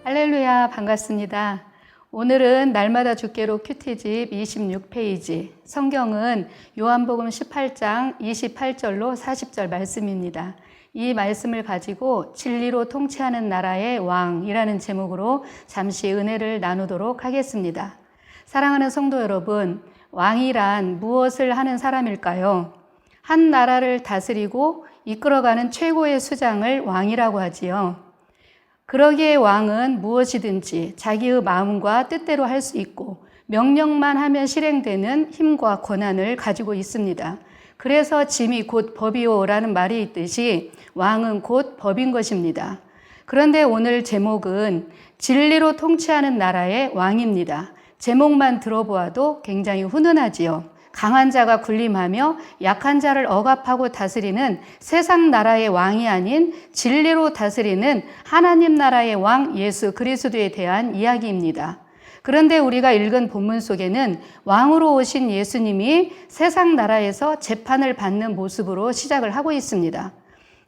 할렐루야, 반갑습니다. 오늘은 날마다 주께로 큐티집 26페이지, 성경은 요한복음 18장 28절로 40절 말씀입니다. 이 말씀을 가지고 진리로 통치하는 나라의 왕이라는 제목으로 잠시 은혜를 나누도록 하겠습니다. 사랑하는 성도 여러분, 왕이란 무엇을 하는 사람일까요? 한 나라를 다스리고 이끌어가는 최고의 수장을 왕이라고 하지요. 그러기에 왕은 무엇이든지 자기의 마음과 뜻대로 할 수 있고 명령만 하면 실행되는 힘과 권한을 가지고 있습니다. 그래서 짐이 곧 법이요라는 말이 있듯이 왕은 곧 법인 것입니다. 그런데 오늘 제목은 진리로 통치하는 나라의 왕입니다. 제목만 들어보아도 굉장히 훈훈하지요. 강한 자가 군림하며 약한 자를 억압하고 다스리는 세상 나라의 왕이 아닌 진리로 다스리는 하나님 나라의 왕 예수 그리스도에 대한 이야기입니다. 그런데 우리가 읽은 본문 속에는 왕으로 오신 예수님이 세상 나라에서 재판을 받는 모습으로 시작을 하고 있습니다.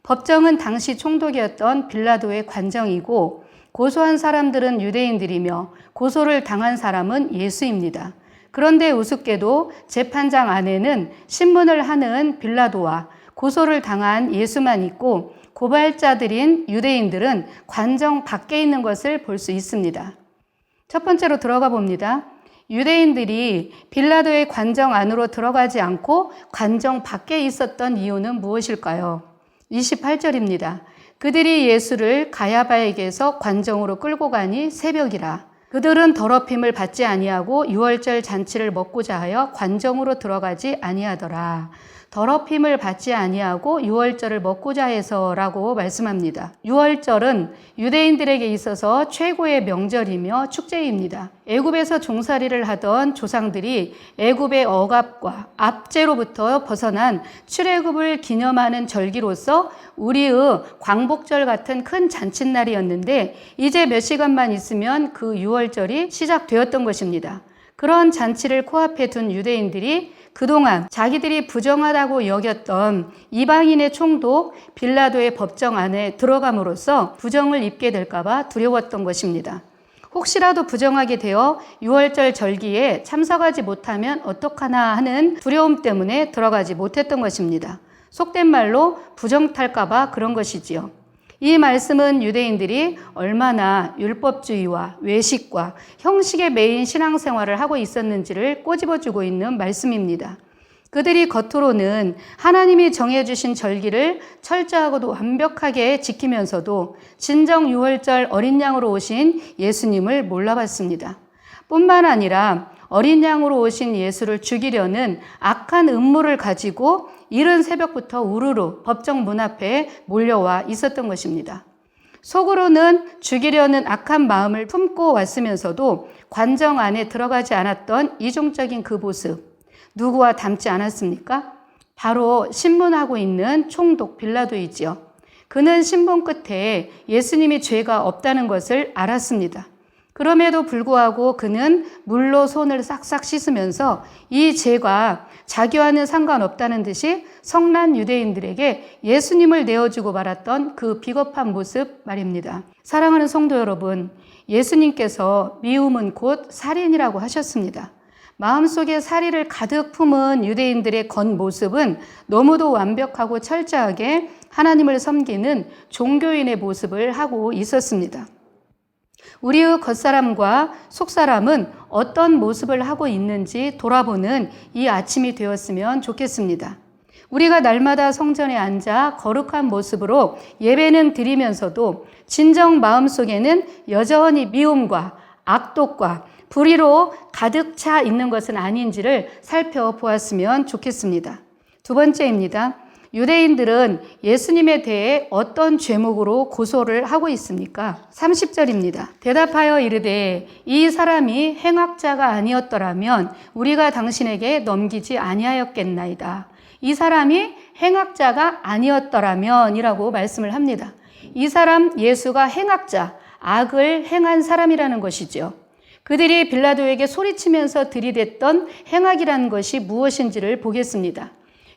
법정은 당시 총독이었던 빌라도의 관정이고 고소한 사람들은 유대인들이며 고소를 당한 사람은 예수입니다. 그런데 우습게도 재판장 안에는 신문을 하는 빌라도와 고소를 당한 예수만 있고 고발자들인 유대인들은 관정 밖에 있는 것을 볼 수 있습니다. 첫 번째로 들어가 봅니다. 유대인들이 빌라도의 관정 안으로 들어가지 않고 관정 밖에 있었던 이유는 무엇일까요? 28절입니다. 그들이 예수를 가야바에게서 관정으로 끌고 가니 새벽이라. 그들은 더럽힘을 받지 아니하고 유월절 잔치를 먹고자 하여 관정으로 들어가지 아니하더라. 더럽힘을 받지 아니하고 유월절을 먹고자 해서라고 말씀합니다. 유월절은 유대인들에게 있어서 최고의 명절이며 축제입니다. 애굽에서 종살이를 하던 조상들이 애굽의 억압과 압제로부터 벗어난 출애굽을 기념하는 절기로서 우리의 광복절 같은 큰 잔칫날이었는데 이제 몇 시간만 있으면 그 유월절이 시작되었던 것입니다. 그런 잔치를 코앞에 둔 유대인들이 그동안 자기들이 부정하다고 여겼던 이방인의 총독 빌라도의 법정 안에 들어감으로써 부정을 입게 될까 봐 두려웠던 것입니다. 혹시라도 부정하게 되어 유월절 절기에 참석하지 못하면 어떡하나 하는 두려움 때문에 들어가지 못했던 것입니다. 속된 말로 부정탈까 봐 그런 것이지요. 이 말씀은 유대인들이 얼마나 율법주의와 외식과 형식에 매인 신앙생활을 하고 있었는지를 꼬집어주고 있는 말씀입니다. 그들이 겉으로는 하나님이 정해주신 절기를 철저하고도 완벽하게 지키면서도 진정 유월절 어린 양으로 오신 예수님을 몰라봤습니다. 뿐만 아니라 어린 양으로 오신 예수를 죽이려는 악한 음모를 가지고 이른 새벽부터 우르르 법정 문 앞에 몰려와 있었던 것입니다. 속으로는 죽이려는 악한 마음을 품고 왔으면서도 관정 안에 들어가지 않았던 이중적인 그 모습, 누구와 닮지 않았습니까? 바로 신문하고 있는 총독 빌라도이지요. 그는 신문 끝에 예수님이 죄가 없다는 것을 알았습니다. 그럼에도 불구하고 그는 물로 손을 싹싹 씻으면서 이 죄가 자기와는 상관없다는 듯이 성난 유대인들에게 예수님을 내어주고 말았던 그 비겁한 모습 말입니다. 사랑하는 성도 여러분, 예수님께서 미움은 곧 살인이라고 하셨습니다. 마음속에 살인을 가득 품은 유대인들의 겉모습은 너무도 완벽하고 철저하게 하나님을 섬기는 종교인의 모습을 하고 있었습니다. 우리의 겉사람과 속사람은 어떤 모습을 하고 있는지 돌아보는 이 아침이 되었으면 좋겠습니다. 우리가 날마다 성전에 앉아 거룩한 모습으로 예배는 드리면서도 진정 마음속에는 여전히 미움과 악독과 불의로 가득 차 있는 것은 아닌지를 살펴보았으면 좋겠습니다. 두 번째입니다. 유대인들은 예수님에 대해 어떤 죄목으로 고소를 하고 있습니까? 30절입니다. 대답하여 이르되 이 사람이 행악자가 아니었더라면 우리가 당신에게 넘기지 아니하였겠나이다. 이 사람이 행악자가 아니었더라면 이라고 말씀을 합니다. 이 사람 예수가 행악자, 악을 행한 사람이라는 것이죠. 그들이 빌라도에게 소리치면서 들이댔던 행악이라는 것이 무엇인지를 보겠습니다.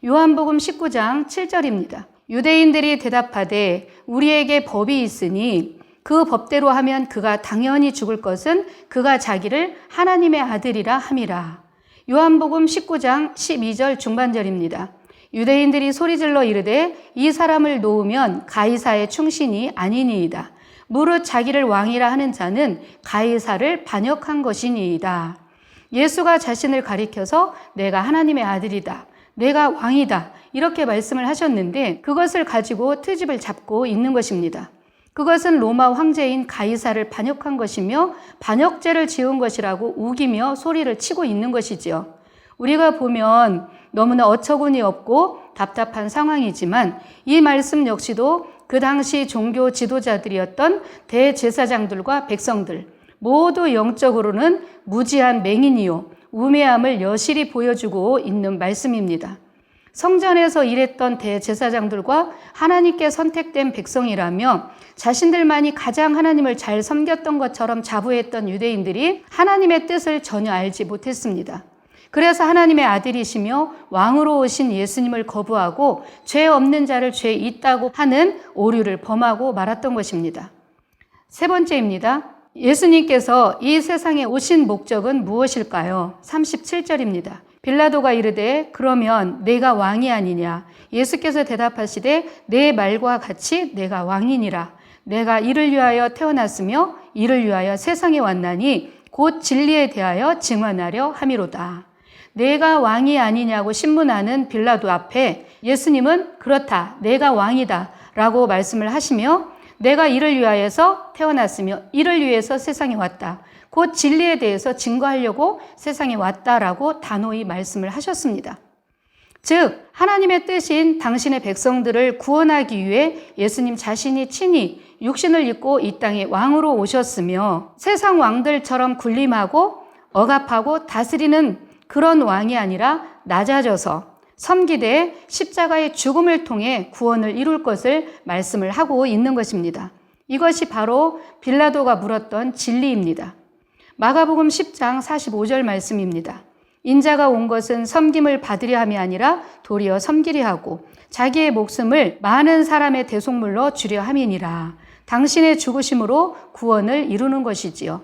요한복음 19장 7절입니다. 유대인들이 대답하되 우리에게 법이 있으니 그 법대로 하면 그가 당연히 죽을 것은 그가 자기를 하나님의 아들이라 함이라. 요한복음 19장 12절 중반절입니다. 유대인들이 소리질러 이르되 이 사람을 놓으면 가이사의 충신이 아니니이다. 무릇 자기를 왕이라 하는 자는 가이사를 반역한 것이니이다. 예수가 자신을 가리켜서 내가 하나님의 아들이다, 내가 왕이다 이렇게 말씀을 하셨는데 그것을 가지고 트집을 잡고 있는 것입니다. 그것은 로마 황제인 가이사를 반역한 것이며 반역죄를 지은 것이라고 우기며 소리를 치고 있는 것이지요. 우리가 보면 너무나 어처구니 없고 답답한 상황이지만 이 말씀 역시도 그 당시 종교 지도자들이었던 대제사장들과 백성들 모두 영적으로는 무지한 맹인이요 우매함을 여실히 보여주고 있는 말씀입니다. 성전에서 일했던 대제사장들과 하나님께 선택된 백성이라며 자신들만이 가장 하나님을 잘 섬겼던 것처럼 자부했던 유대인들이 하나님의 뜻을 전혀 알지 못했습니다. 그래서 하나님의 아들이시며 왕으로 오신 예수님을 거부하고 죄 없는 자를 죄 있다고 하는 오류를 범하고 말았던 것입니다. 세 번째입니다. 예수님께서 이 세상에 오신 목적은 무엇일까요? 37절입니다. 빌라도가 이르되 그러면 내가 왕이 아니냐? 예수께서 대답하시되 내 말과 같이 내가 왕이니라. 내가 이를 위하여 태어났으며 이를 위하여 세상에 왔나니 곧 진리에 대하여 증언하려 함이로다. 내가 왕이 아니냐고 신문하는 빌라도 앞에 예수님은 그렇다, 내가 왕이다 라고 말씀을 하시며 내가 이를 위하여서 태어났으며 이를 위해서 세상에 왔다. 곧 진리에 대해서 증거하려고 세상에 왔다라고 단호히 말씀을 하셨습니다. 즉 하나님의 뜻인 당신의 백성들을 구원하기 위해 예수님 자신이 친히 육신을 입고 이 땅에 왕으로 오셨으며 세상 왕들처럼 군림하고 억압하고 다스리는 그런 왕이 아니라 낮아져서 섬기되 십자가의 죽음을 통해 구원을 이룰 것을 말씀을 하고 있는 것입니다. 이것이 바로 빌라도가 물었던 진리입니다. 마가복음 10장 45절 말씀입니다. 인자가 온 것은 섬김을 받으려 함이 아니라 도리어 섬기려 하고 자기의 목숨을 많은 사람의 대속물로 주려 함이니라. 당신의 죽으심으로 구원을 이루는 것이지요.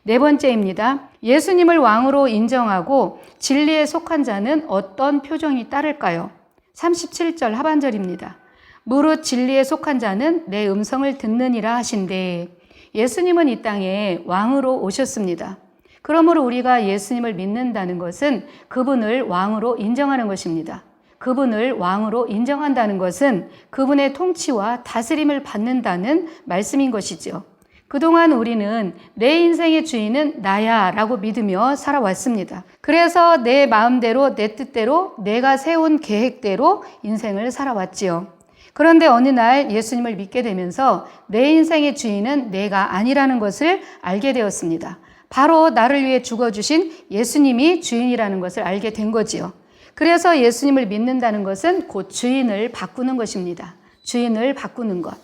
네 번째입니다. 예수님을 왕으로 인정하고 진리에 속한 자는 어떤 표정이 따를까요? 37절 하반절입니다. 무릇 진리에 속한 자는 내 음성을 듣느니라 하신대. 예수님은 이 땅에 왕으로 오셨습니다. 그러므로 우리가 예수님을 믿는다는 것은 그분을 왕으로 인정하는 것입니다. 그분을 왕으로 인정한다는 것은 그분의 통치와 다스림을 받는다는 말씀인 것이죠. 그동안 우리는 내 인생의 주인은 나야 라고 믿으며 살아왔습니다. 그래서 내 마음대로 내 뜻대로 내가 세운 계획대로 인생을 살아왔지요. 그런데 어느 날 예수님을 믿게 되면서 내 인생의 주인은 내가 아니라는 것을 알게 되었습니다. 바로 나를 위해 죽어주신 예수님이 주인이라는 것을 알게 된 거지요. 그래서 예수님을 믿는다는 것은 곧 주인을 바꾸는 것입니다. 주인을 바꾸는 것.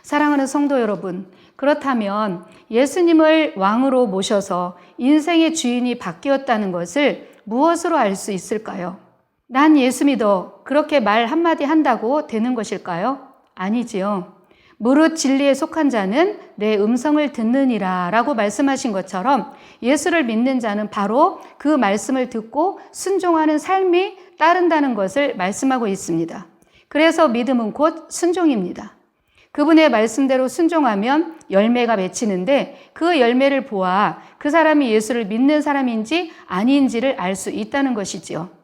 사랑하는 성도 여러분, 그렇다면 예수님을 왕으로 모셔서 인생의 주인이 바뀌었다는 것을 무엇으로 알 수 있을까요? 난 예수 믿어. 그렇게 말 한마디 한다고 되는 것일까요? 아니지요. 무릇 진리에 속한 자는 내 음성을 듣느니라 라고 말씀하신 것처럼 예수를 믿는 자는 바로 그 말씀을 듣고 순종하는 삶이 따른다는 것을 말씀하고 있습니다. 그래서 믿음은 곧 순종입니다. 그분의 말씀대로 순종하면 열매가 맺히는데 그 열매를 보아 그 사람이 예수를 믿는 사람인지 아닌지를 알 수 있다는 것이지요.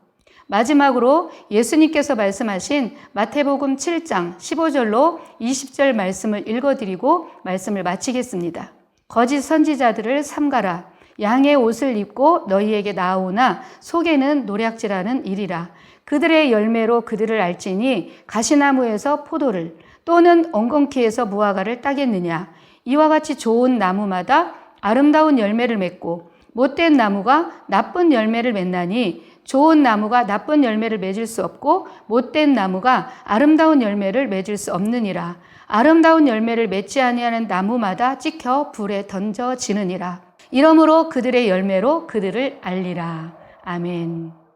마지막으로 예수님께서 말씀하신 마태복음 7장 15절로 20절 말씀을 읽어드리고 말씀을 마치겠습니다. 거짓 선지자들을 삼가라. 양의 옷을 입고 너희에게 나아오나 속에는 노략질하는 일이라. 그들의 열매로 그들을 알지니 가시나무에서 포도를 또는 엉겅퀴에서 무화과를 따겠느냐. 이와 같이 좋은 나무마다 아름다운 열매를 맺고 못된 나무가 나쁜 열매를 맺나니 좋은 나무가 나쁜 열매를 맺을 수 없고 못된 나무가 아름다운 열매를 맺을 수 없느니라. 아름다운 열매를 맺지 아니하는 나무마다 찍혀 불에 던져지느니라. 이러므로 그들의 열매로 그들을 알리라. 아멘.